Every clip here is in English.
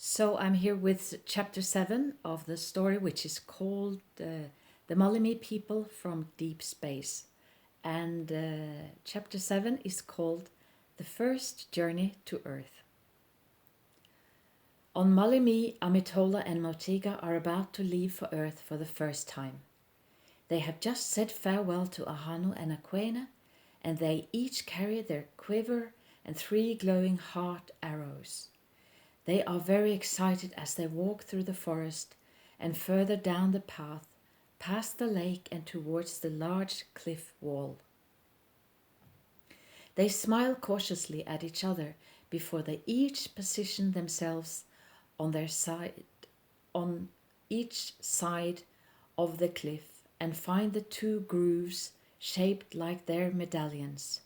So I'm here with chapter 7 of the story, which is called The Mollimi People from Deep Space. And chapter 7 is called The First Journey to Earth. On Mollimi, Amitola and Motega are about to leave for Earth for the first time. They have just said farewell to Ahanu and Aquene, and they each carry their quiver and 3 glowing heart arrows. They are very excited as they walk through the forest and further down the path, past the lake and towards the large cliff wall. They smile cautiously at each other before they each position themselves on each side of the cliff and find the 2 grooves shaped like their medallions.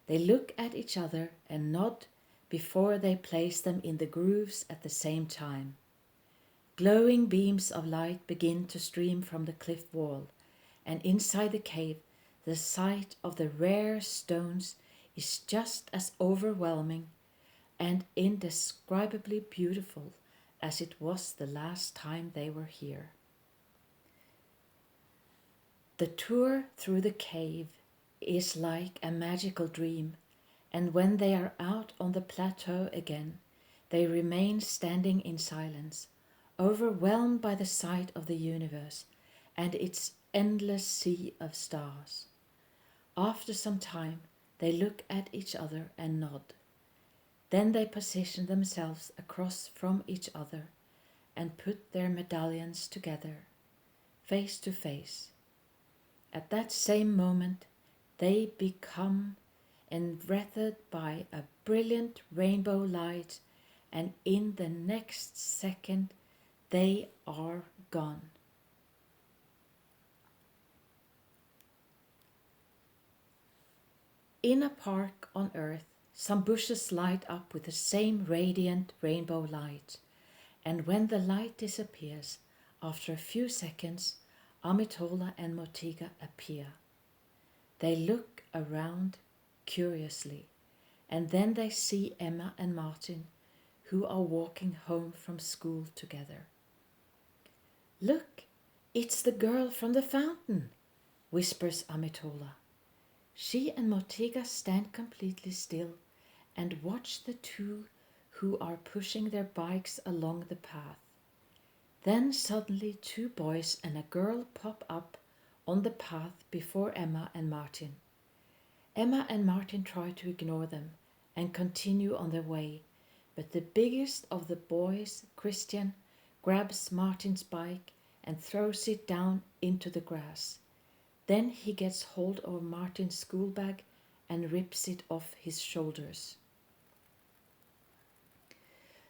They look at each other and nod before they place them in the grooves at the same time. Glowing beams of light begin to stream from the cliff wall, and inside the cave the sight of the rare stones is just as overwhelming and indescribably beautiful as it was the last time they were here. The tour through the cave is like a magical dream, and when they are out on the plateau again, they remain standing in silence, overwhelmed by the sight of the universe and its endless sea of stars. After some time, they look at each other and nod. Then they position themselves across from each other and put their medallions together, face to face. At that same moment, they become enwreathed by a brilliant rainbow light, and in the next second they are gone. In a park on Earth, some bushes light up with the same radiant rainbow light, and when the light disappears, after a few seconds, Amitola and Motega appear. They look around curiously, and then they see Emma and Martin, who are walking home from school together. "Look, it's the girl from the fountain," whispers Amitola. She and Motega stand completely still and watch the 2 who are pushing their bikes along the path. Then suddenly 2 boys and a girl pop up on the path before Emma and Martin. Emma and Martin try to ignore them and continue on their way, but the biggest of the boys, Christian, grabs Martin's bike and throws it down into the grass. Then he gets hold of Martin's school bag and rips it off his shoulders.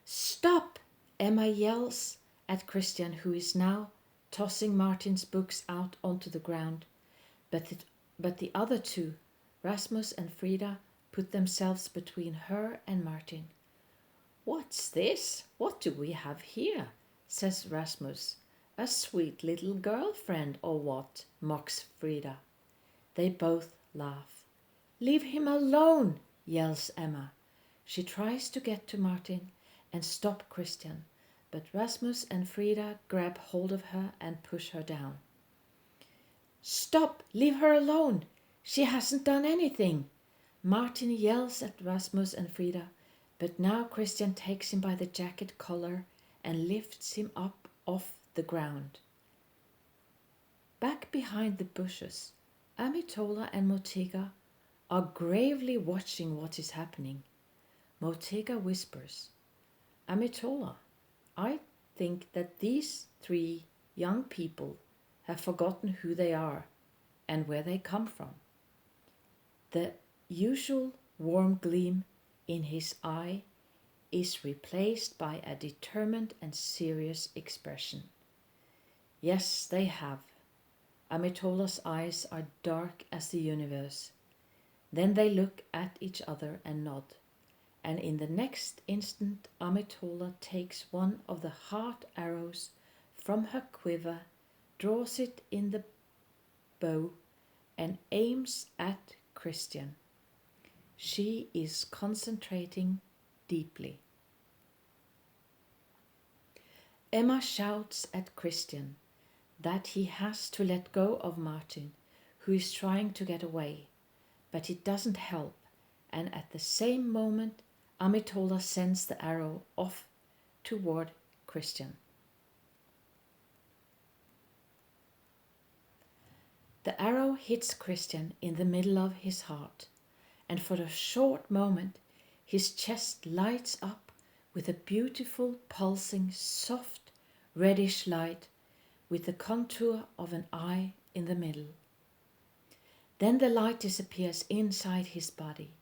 "Stop!" Emma yells at Christian, who is now tossing Martin's books out onto the ground, but the other 2, Rasmus and Frida, put themselves between her and Martin. "What's this? What do we have here?" says Rasmus. "A sweet little girlfriend or what?" mocks Frida. They both laugh. "Leave him alone!" yells Emma. She tries to get to Martin and stop Christian, but Rasmus and Frida grab hold of her and push her down. "Stop! Leave her alone! She hasn't done anything!" Martin yells at Rasmus and Frida, but now Christian takes him by the jacket collar and lifts him up off the ground. Back behind the bushes, Amitola and Motega are gravely watching what is happening. Motega whispers, "Amitola, I think that these 3 young people have forgotten who they are and where they come from." The usual warm gleam in his eye is replaced by a determined and serious expression. Yes, they have. Amitola's eyes are dark as the universe. Then they look at each other and nod, and in the next instant Amitola takes one of the heart arrows from her quiver, draws it in the bow, and aims at Christian. She is concentrating deeply. Emma shouts at Christian that he has to let go of Martin, who is trying to get away, but it doesn't help, and at the same moment Amitola sends the arrow off toward Christian. The arrow hits Christian in the middle of his heart, and for a short moment his chest lights up with a beautiful, pulsing, soft, reddish light with the contour of an eye in the middle. Then the light disappears inside his body.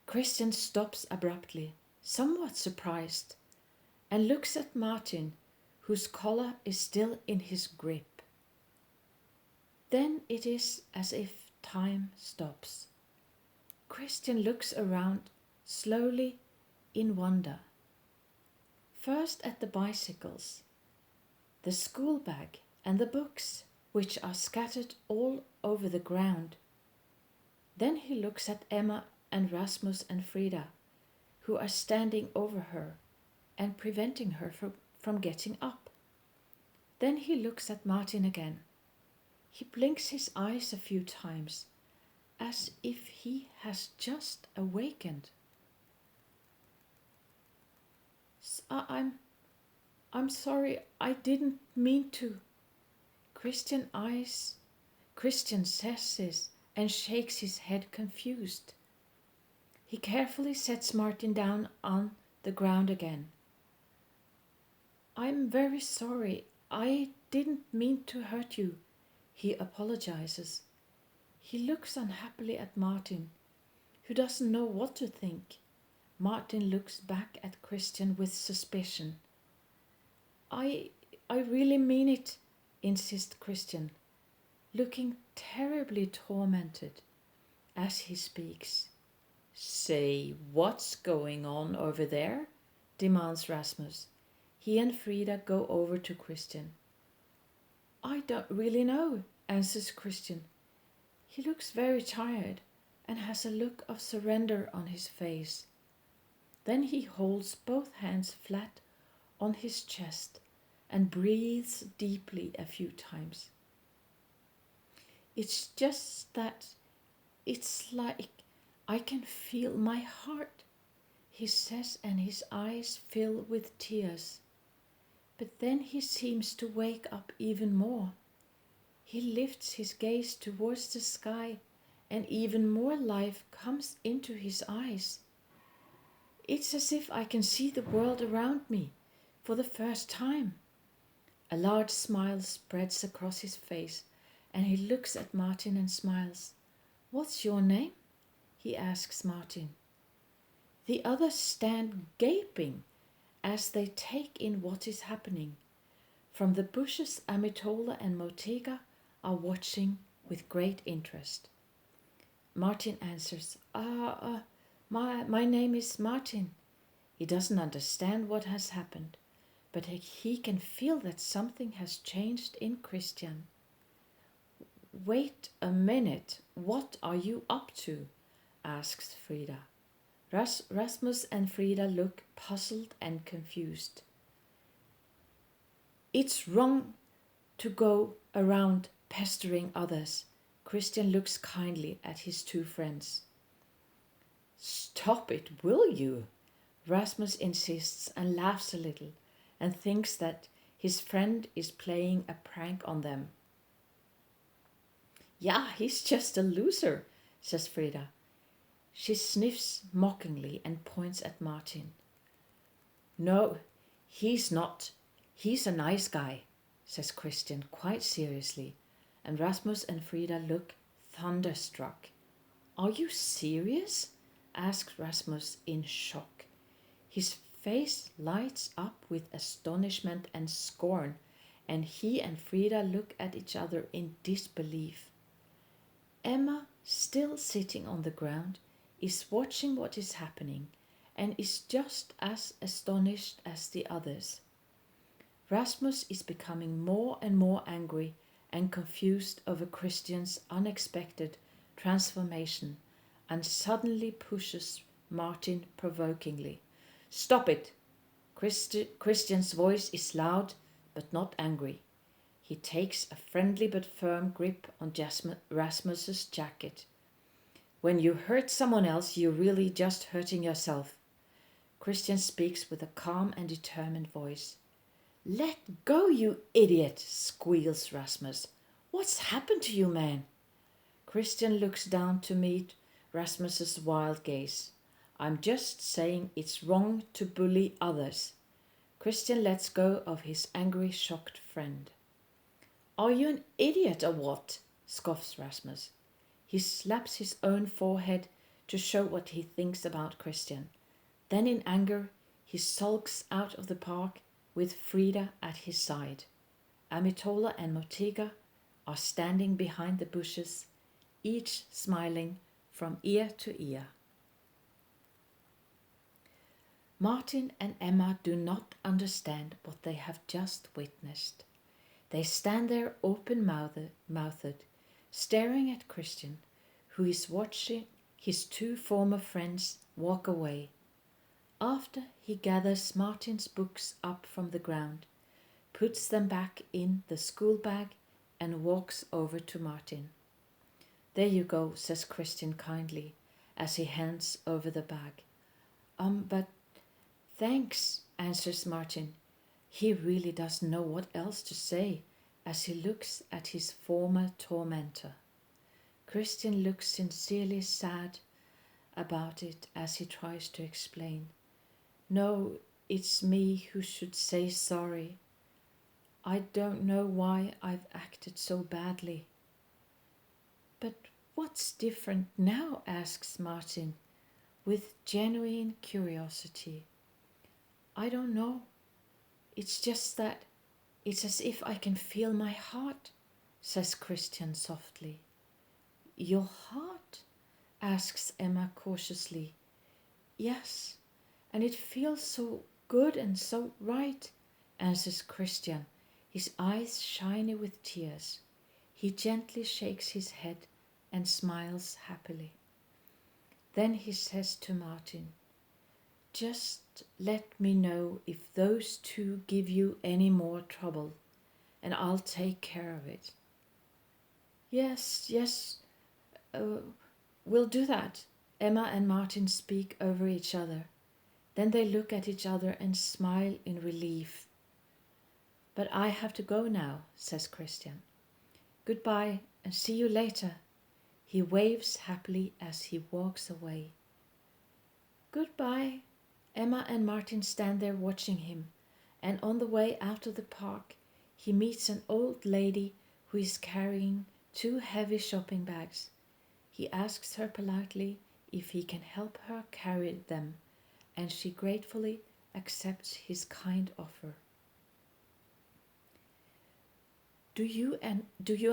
Christian stops abruptly, somewhat surprised, and looks at Martin, whose collar is still in his grip. Then it is as if time stops. Christian looks around slowly in wonder. First at the bicycles, the school bag and the books, which are scattered all over the ground. Then he looks at Emma and Rasmus and Frida, who are standing over her and preventing her from getting up. Then he looks at Martin again. He blinks his eyes a few times, as if he has just awakened. I'm sorry, I didn't mean to. Christian says this and shakes his head confused. He carefully sets Martin down on the ground again. I'm very sorry, I didn't mean to hurt you, he apologizes. He looks unhappily at Martin, who doesn't know what to think. Martin looks back at Christian with suspicion. I really mean it, insists Christian, looking terribly tormented as he speaks. Say, what's going on over there? Demands Rasmus. He and Frida go over to Christian. I don't really know, answers Christian. He looks very tired and has a look of surrender on his face. Then he holds both hands flat on his chest and breathes deeply a few times. It's just that it's like I can feel my heart, he says, and his eyes fill with tears. But then he seems to wake up even more. He lifts his gaze towards the sky, and even more life comes into his eyes. It's as if I can see the world around me for the first time. A large smile spreads across his face, and he looks at Martin and smiles. What's your name? He asks Martin. The others stand gaping as they take in what is happening. From the bushes, Amitola and Motega are watching with great interest. Martin answers, my name is Martin. He doesn't understand what has happened, but he can feel that something has changed in Christian. Wait a minute, what are you up to? Asks Frida. Rasmus and Frida look puzzled and confused. It's wrong to go around pestering others. Christian looks kindly at his two friends. Stop it, will you? Rasmus insists and laughs a little and thinks that his friend is playing a prank on them. Yeah, he's just a loser, says Frida. She sniffs mockingly and points at Martin. No, he's not. He's a nice guy, says Christian quite seriously, and Rasmus and Frida look thunderstruck. Are you serious? Asks Rasmus in shock. His face lights up with astonishment and scorn, and he and Frida look at each other in disbelief. Emma, still sitting on the ground, is watching what is happening and is just as astonished as the others. Rasmus is becoming more and more angry and confused over Christian's unexpected transformation and suddenly pushes Martin provokingly. Stop it! Christian's voice is loud but not angry. He takes a friendly but firm grip on Rasmus's jacket. When you hurt someone else, you're really just hurting yourself. Christian speaks with a calm and determined voice. Let go, you idiot, squeals Rasmus. What's happened to you, man? Christian looks down to meet Rasmus's wild gaze. I'm just saying it's wrong to bully others. Christian lets go of his angry, shocked friend. Are you an idiot or what? Scoffs Rasmus. He slaps his own forehead to show what he thinks about Christian. Then in anger, he sulks out of the park with Frida at his side. Amitola and Motega are standing behind the bushes, each smiling from ear to ear. Martin and Emma do not understand what they have just witnessed. They stand there open-mouthed, staring at Christian, who is watching his two former friends walk away. After he gathers Martin's books up from the ground, puts them back in the school bag and walks over to Martin. There you go, says Christian kindly as he hands over the bag. But thanks, answers Martin. He really doesn't know what else to say as he looks at his former tormentor. Christian looks sincerely sad about it as he tries to explain. No, it's me who should say sorry. I don't know why I've acted so badly. But what's different now? Asks Martin with genuine curiosity. I don't know. It's just that it's as if I can feel my heart, says Christian softly. Your heart? Asks Emma cautiously. Yes, and it feels so good and so right, answers Christian, his eyes shiny with tears. He gently shakes his head and smiles happily. Then he says to Martin, just let me know if those two give you any more trouble, and I'll take care of it. Yes, we'll do that. Emma and Martin speak over each other. Then they look at each other and smile in relief. But I have to go now, says Christian. Goodbye and see you later. He waves happily as he walks away. Goodbye. Emma and Martin stand there watching him, and on the way out of the park, he meets an old lady who is carrying two heavy shopping bags. He asks her politely if he can help her carry them, and she gratefully accepts his kind offer. Do you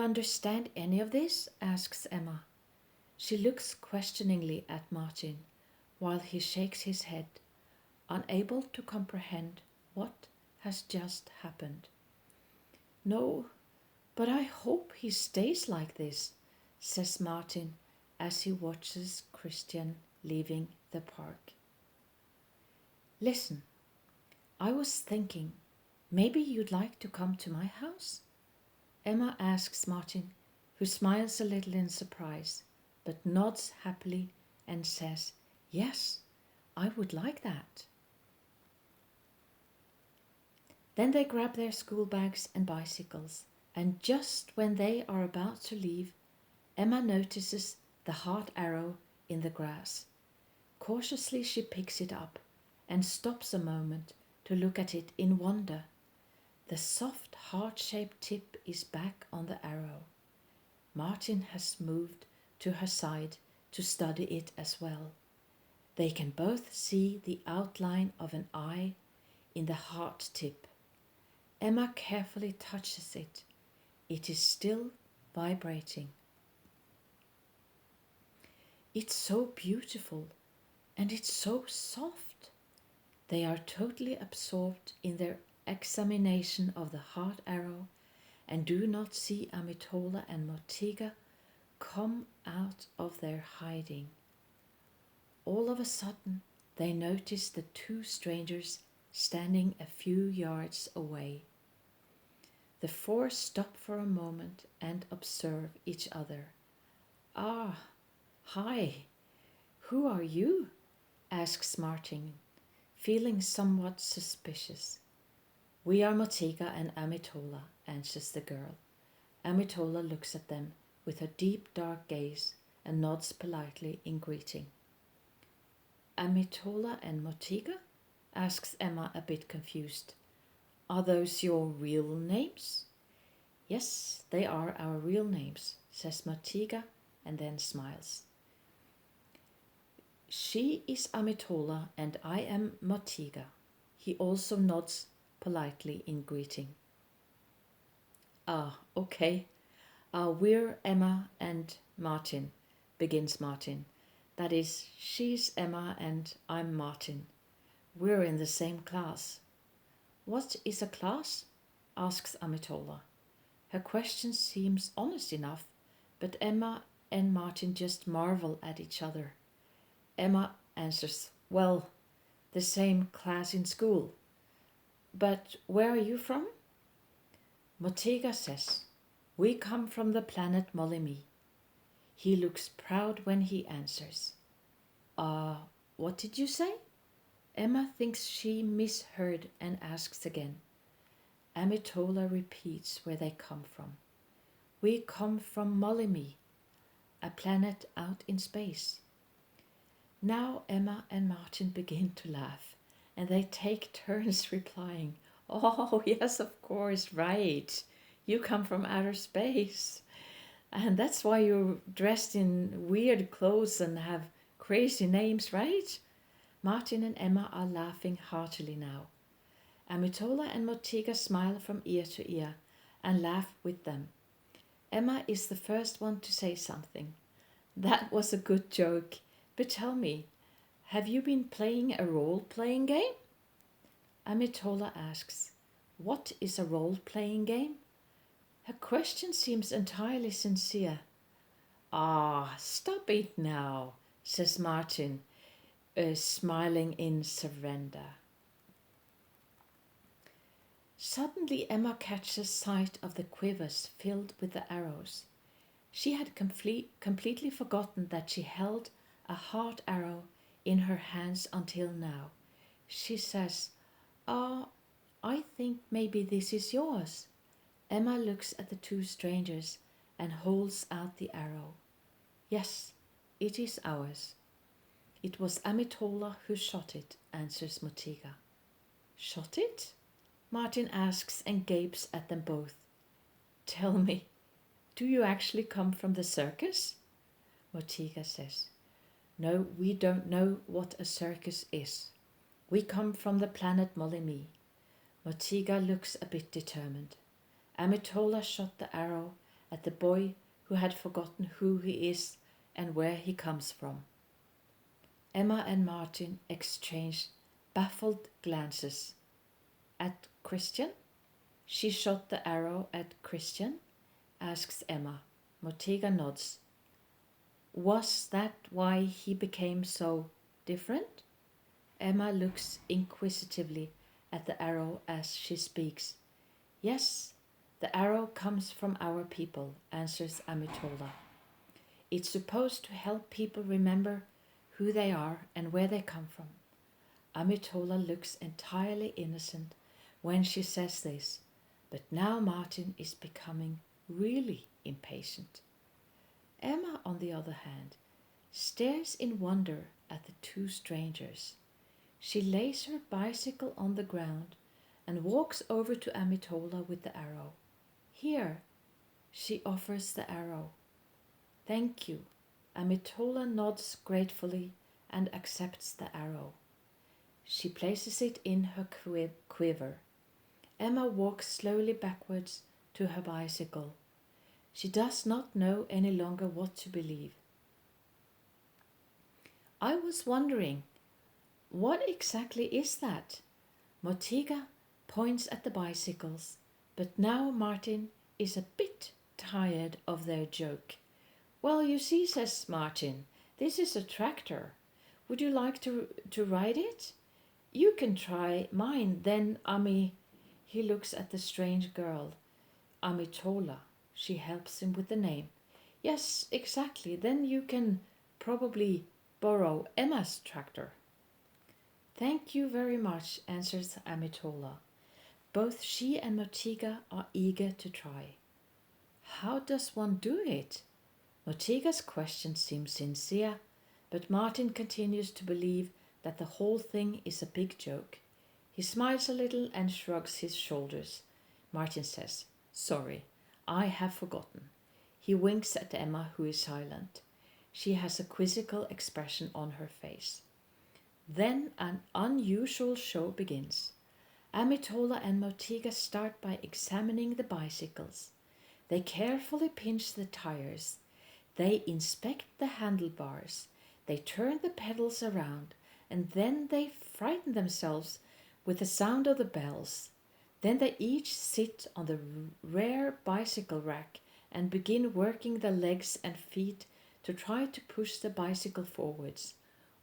understand any of this? Asks Emma. She looks questioningly at Martin, while he shakes his head, unable to comprehend what has just happened. No, but I hope he stays like this, says Martin as he watches Christian leaving the park. Listen, I was thinking, maybe you'd like to come to my house? Emma asks Martin, who smiles a little in surprise, but nods happily and says, yes, I would like that. Then they grab their school bags and bicycles, and just when they are about to leave, Emma notices the heart arrow in the grass. Cautiously she picks it up and stops a moment to look at it in wonder. The soft heart-shaped tip is back on the arrow. Martin has moved to her side to study it as well. They can both see the outline of an eye in the heart tip. Emma carefully touches it. It is still vibrating. It's so beautiful and it's so soft. They are totally absorbed in their examination of the heart arrow and do not see Amitola and Motega come out of their hiding. All of a sudden, they notice the two strangers standing a few yards away. The four stop for a moment and observe each other. Ah, hi, who are you? Asks Martin, feeling somewhat suspicious. We are Motega and Amitola, answers the girl. Amitola looks at them with her deep dark gaze and nods politely in greeting. Amitola and Motega? Asks Emma, a bit confused. Are those your real names? Yes, they are our real names, says Motega and then smiles. She is Amitola and I am Motega. He also nods politely in greeting. Ah, okay. We're Emma and Martin, begins Martin. That is, she's Emma and I'm Martin. We're in the same class. What is a class? Asks Amitola. Her question seems honest enough, but Emma and Martin just marvel at each other. Emma answers, well, the same class in school. But where are you from? Motega says, we come from the planet Mollimi. He looks proud when he answers. What did you say? Emma thinks she misheard and asks again. Amitola repeats where they come from. We come from Mollimi, a planet out in space. Now Emma and Martin begin to laugh, and they take turns replying, oh, yes, of course, right. You come from outer space. And that's why you're dressed in weird clothes and have crazy names, right? Martin and Emma are laughing heartily now. Amitola and Motega smile from ear to ear and laugh with them. Emma is the first one to say something. That was a good joke, but tell me, have you been playing a role-playing game? Amitola asks, what is a role-playing game? Her question seems entirely sincere. Stop it now, says Martin, smiling in surrender. Suddenly Emma catches sight of the quivers filled with the arrows. She had completely forgotten that she held a heart arrow in her hands until now. She says, I think maybe this is yours. Emma looks at the two strangers and holds out the arrow. Yes, it is ours. It was Amitola who shot it, answers Motega. Shot it? Martin asks and gapes at them both. Tell me, do you actually come from the circus? Motega says. No, we don't know what a circus is. We come from the planet Mollimi. Motega looks a bit determined. Amitola shot the arrow at the boy who had forgotten who he is and where he comes from. Emma and Martin exchange baffled glances. At Christian? She shot the arrow at Christian? Asks Emma. Motega nods. Was that why he became so different? Emma looks inquisitively at the arrow as she speaks. Yes, the arrow comes from our people, answers Amitola. It's supposed to help people remember who they are and where they come from. Amitola looks entirely innocent when she says this, but now Martin is becoming really impatient. Emma, on the other hand, stares in wonder at the two strangers. She lays her bicycle on the ground and walks over to Amitola with the arrow. Here, she offers the arrow. Thank you. Amitola nods gratefully and accepts the arrow. She places it in her quiver. Emma walks slowly backwards to her bicycle. She does not know any longer what to believe. I was wondering, what exactly is that? Motega points at the bicycles, but now Martin is a bit tired of their joke. Well, you see, says Martin, this is a tractor. Would you like to ride it? You can try mine, then He looks at the strange girl. Amitola. She helps him with the name. Yes, exactly. Then you can probably borrow Emma's tractor. Thank you very much, answers Amitola. Both she and Motega are eager to try. How does one do it? Motega's question seems sincere, but Martin continues to believe that the whole thing is a big joke. He smiles a little and shrugs his shoulders. Martin says, "Sorry, I have forgotten." He winks at Emma, who is silent. She has a quizzical expression on her face. Then an unusual show begins. Amitola and Motega start by examining the bicycles. They carefully pinch the tires. They inspect the handlebars. They turn the pedals around, and then they frighten themselves with the sound of the bells. Then they each sit on the rear bicycle rack and begin working their legs and feet to try to push the bicycle forwards,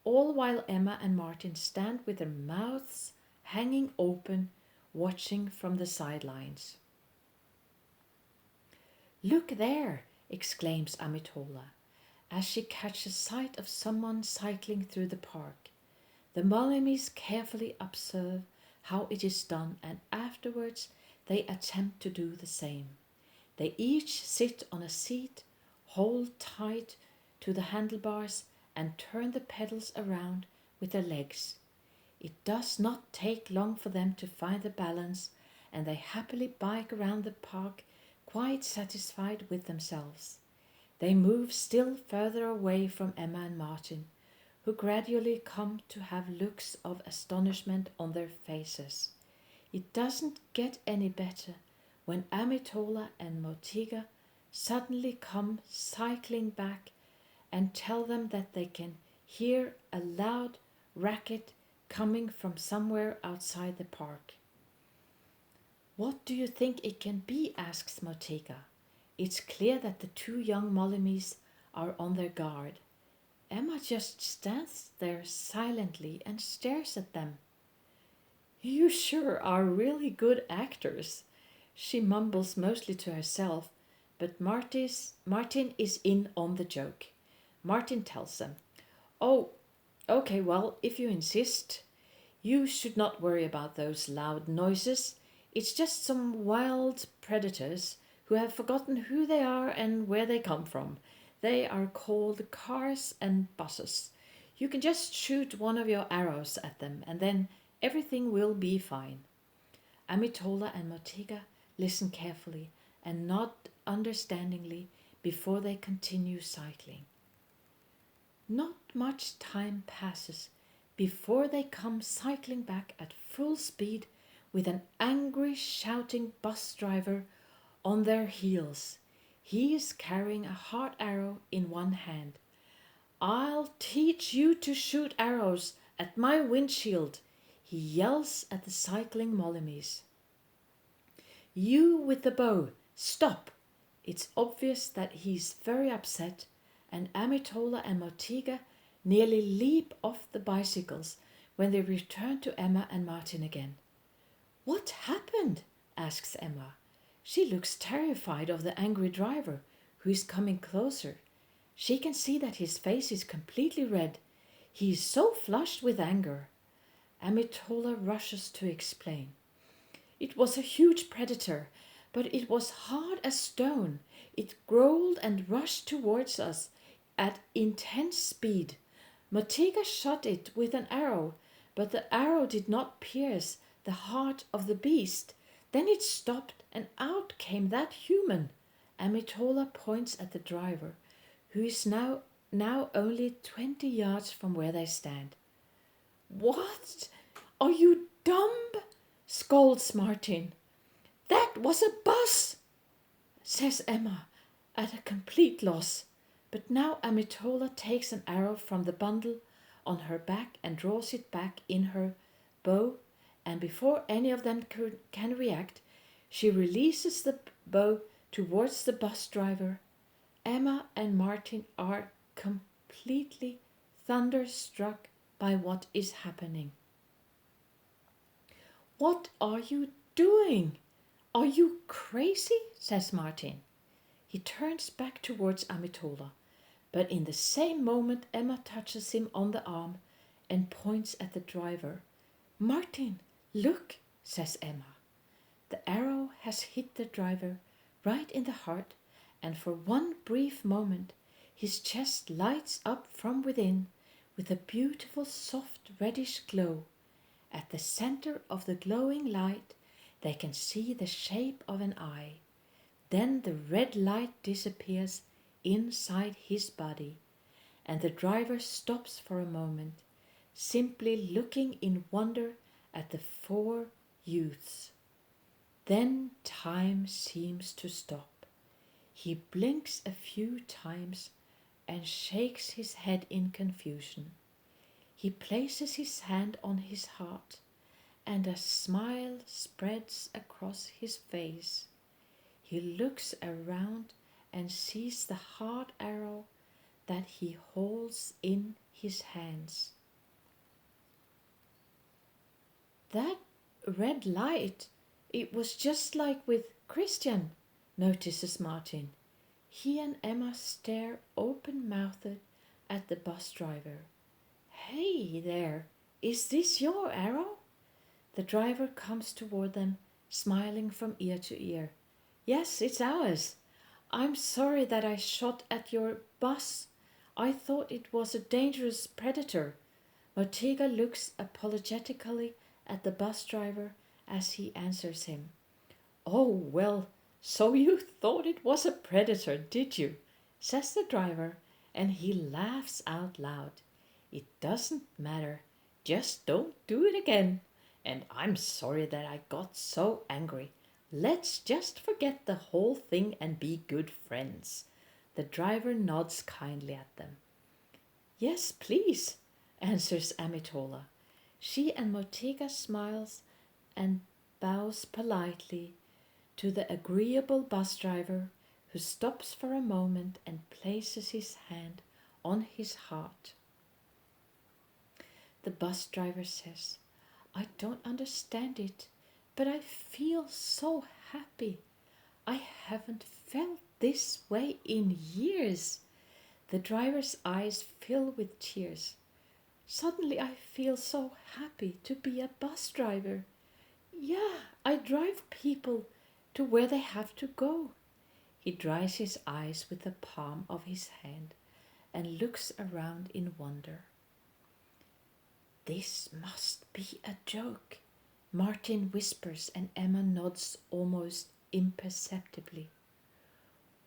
all while Emma and Martin stand with their mouths hanging open, watching from the sidelines. "Look there!" exclaims Amitola, as she catches sight of someone cycling through the park. The Mollimis carefully observe how it is done, and afterwards they attempt to do the same. They each sit on a seat, hold tight to the handlebars, and turn the pedals around with their legs. It does not take long for them to find the balance, and they happily bike around the park, quite satisfied with themselves. They move still further away from Emma and Martin, who gradually come to have looks of astonishment on their faces. It doesn't get any better when Amitola and Motega suddenly come cycling back and tell them that they can hear a loud racket coming from somewhere outside the park. "What do you think it can be?" asks Motega. It's clear that the two young Mollimis are on their guard. Emma just stands there silently and stares at them. "You sure are really good actors," she mumbles mostly to herself, but Martin is in on the joke. Martin tells them, "Oh, okay, well, if you insist. You should not worry about those loud noises. It's just some wild predators who have forgotten who they are and where they come from. They are called cars and buses. You can just shoot one of your arrows at them, and then everything will be fine." Amitola and Motega listen carefully and nod understandingly before they continue cycling. Not much time passes before they come cycling back at full speed with an angry, shouting bus driver on their heels. He is carrying a hard arrow in one hand. "I'll teach you to shoot arrows at my windshield," he yells at the cycling Mollimis. "You with the bow, stop!" It's obvious that he's very upset, and Amitola and Motega nearly leap off the bicycles when they return to Emma and Martin again. "What happened?" asks Emma. She looks terrified of the angry driver, who is coming closer. She can see that his face is completely red. He is so flushed with anger. Amitola rushes to explain. "It was a huge predator, but it was hard as stone. It growled and rushed towards us at intense speed. Motega shot it with an arrow, but the arrow did not pierce the heart of the beast. Then it stopped, and out came that human." Amitola points at the driver, who is now only 20 yards from where they stand. "What? Are you dumb?" scolds Martin. "That was a bus," says Emma, at a complete loss. But now Amitola takes an arrow from the bundle on her back and draws it back in her bow, and before any of them can react, she releases the bow towards the bus driver. Emma and Martin are completely thunderstruck by what is happening. "What are you doing? Are you crazy?" says Martin. He turns back towards Amitola, but in the same moment Emma touches him on the arm and points at the driver. "Martin, look," says Emma. The arrow has hit the driver right in the heart, and for one brief moment his chest lights up from within with a beautiful soft reddish glow. At the center of the glowing light they can see the shape of an eye. Then the red light disappears inside his body, and the driver stops for a moment, simply looking in wonder at the four youths. Then time seems to stop. He blinks a few times and shakes his head in confusion. He places his hand on his heart, and a smile spreads across his face. He looks around and sees the hard arrow that he holds in his hands. "That red light, it was just like with Christian," notices Martin. He and Emma stare open-mouthed at the bus driver. "Hey there, is this your arrow?" The driver comes toward them, smiling from ear to ear. "Yes, it's ours. I'm sorry that I shot at your bus. I thought it was a dangerous predator." Motega looks apologetically at the bus driver as he answers him. "Oh, well, so you thought it was a predator, did you?" says the driver, and he laughs out loud. "It doesn't matter. Just don't do it again. And I'm sorry that I got so angry. Let's just forget the whole thing and be good friends." The driver nods kindly at them. "Yes, please," answers Amitola. She and Motega smiles and bows politely to the agreeable bus driver, who stops for a moment and places his hand on his heart. The bus driver says, "I don't understand it, but I feel so happy. I haven't felt this way in years." The driver's eyes fill with tears. "Suddenly I feel so happy to be a bus driver. Yeah, I drive people to where they have to go." He dries his eyes with the palm of his hand and looks around in wonder. "This must be a joke," Martin whispers, and Emma nods almost imperceptibly.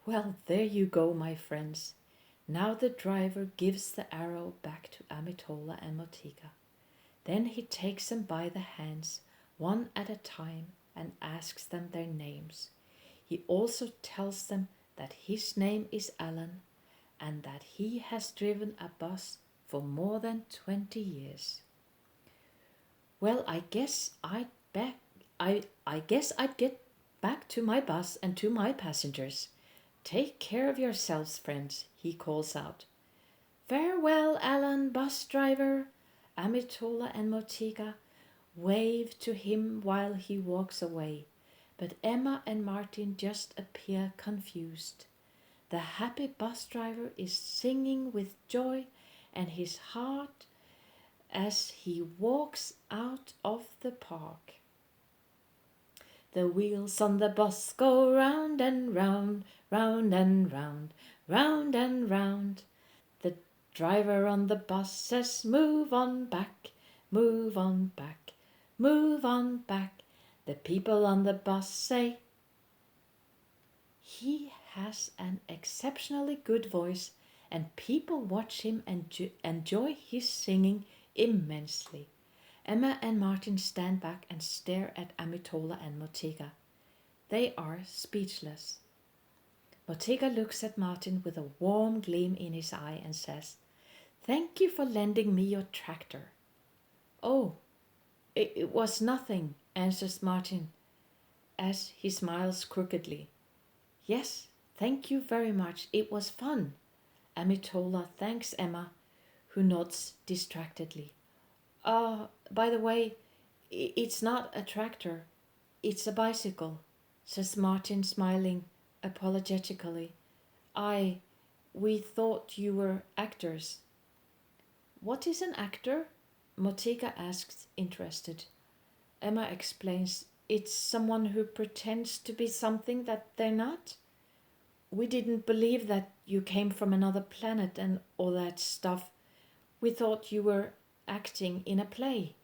"Well, there you go, my friends." Now the driver gives the arrow back to Amitola and Motega. Then he takes them by the hands, one at a time, and asks them their names. He also tells them that his name is Alan, and that he has driven a bus for more than 20 years. "Well, I guess I'd get back to my bus and to my passengers. Take care of yourselves, friends," he calls out. "Farewell, Alan, bus driver." Amitola and Motega wave to him while he walks away, but Emma and Martin just appear confused. The happy bus driver is singing with joy and his heart as he walks out of the park. "The wheels on the bus go round and round, round and round, round and round." The driver on the bus says, "Move on back, move on back, move on back." The people on the bus say. He has an exceptionally good voice, and people watch him and enjoy his singing immensely. Emma and Martin stand back and stare at Amitola and Motega. They are speechless. Motega looks at Martin with a warm gleam in his eye and says, "Thank you for lending me your tractor." "Oh, it was nothing," answers Martin as he smiles crookedly. "Yes, thank you very much. It was fun." Amitola thanks Emma, who nods distractedly. By the way, It's not a tractor, it's a bicycle, says Martin, smiling apologetically. We thought you were actors. What is an actor? Motega asks, interested. Emma explains it's someone who pretends to be something that they're not. We didn't believe that you came from another planet and all that stuff. We thought you were acting in a play.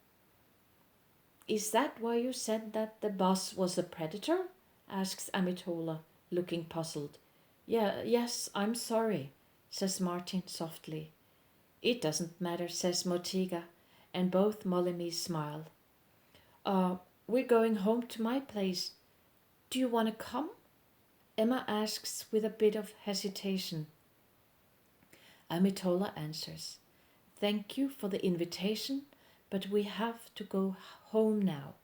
Is that why you said that the boss was a predator? Asks Amitola, looking puzzled. Yes, I'm sorry, says Martin softly. It doesn't matter, says Motega, and both Mollimi smile. We're going home to my place. Do you want to come? Emma asks with a bit of hesitation. Amitola answers, Thank you for the invitation, but we have to go home now.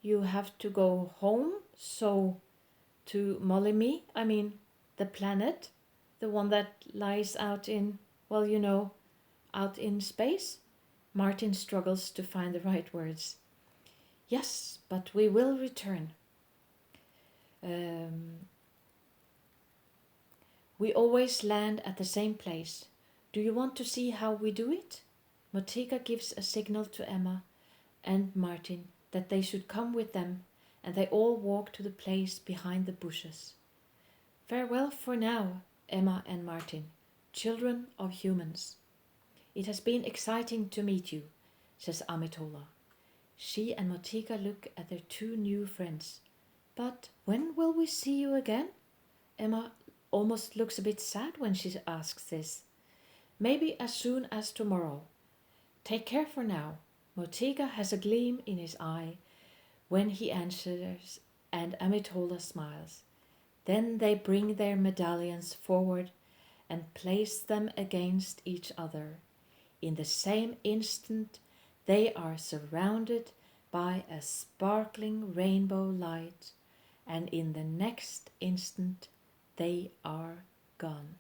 You have to go home? So, to Mollimi? I mean, the planet? The one that lies out in, well, you know, out in space? Martin struggles to find the right words. Yes, but we will return. We always land at the same place. Do you want to see how we do it? Motega gives a signal to Emma and Martin that they should come with them, and they all walk to the place behind the bushes. Farewell for now, Emma and Martin, children of humans. It has been exciting to meet you, says Amitola. She and Motega look at their two new friends. But when will we see you again? Emma almost looks a bit sad when she asks this. Maybe as soon as tomorrow. Take care for now. Motega has a gleam in his eye when he answers, and Amitola smiles. Then they bring their medallions forward and place them against each other. In the same instant, they are surrounded by a sparkling rainbow light, and in the next instant, they are gone.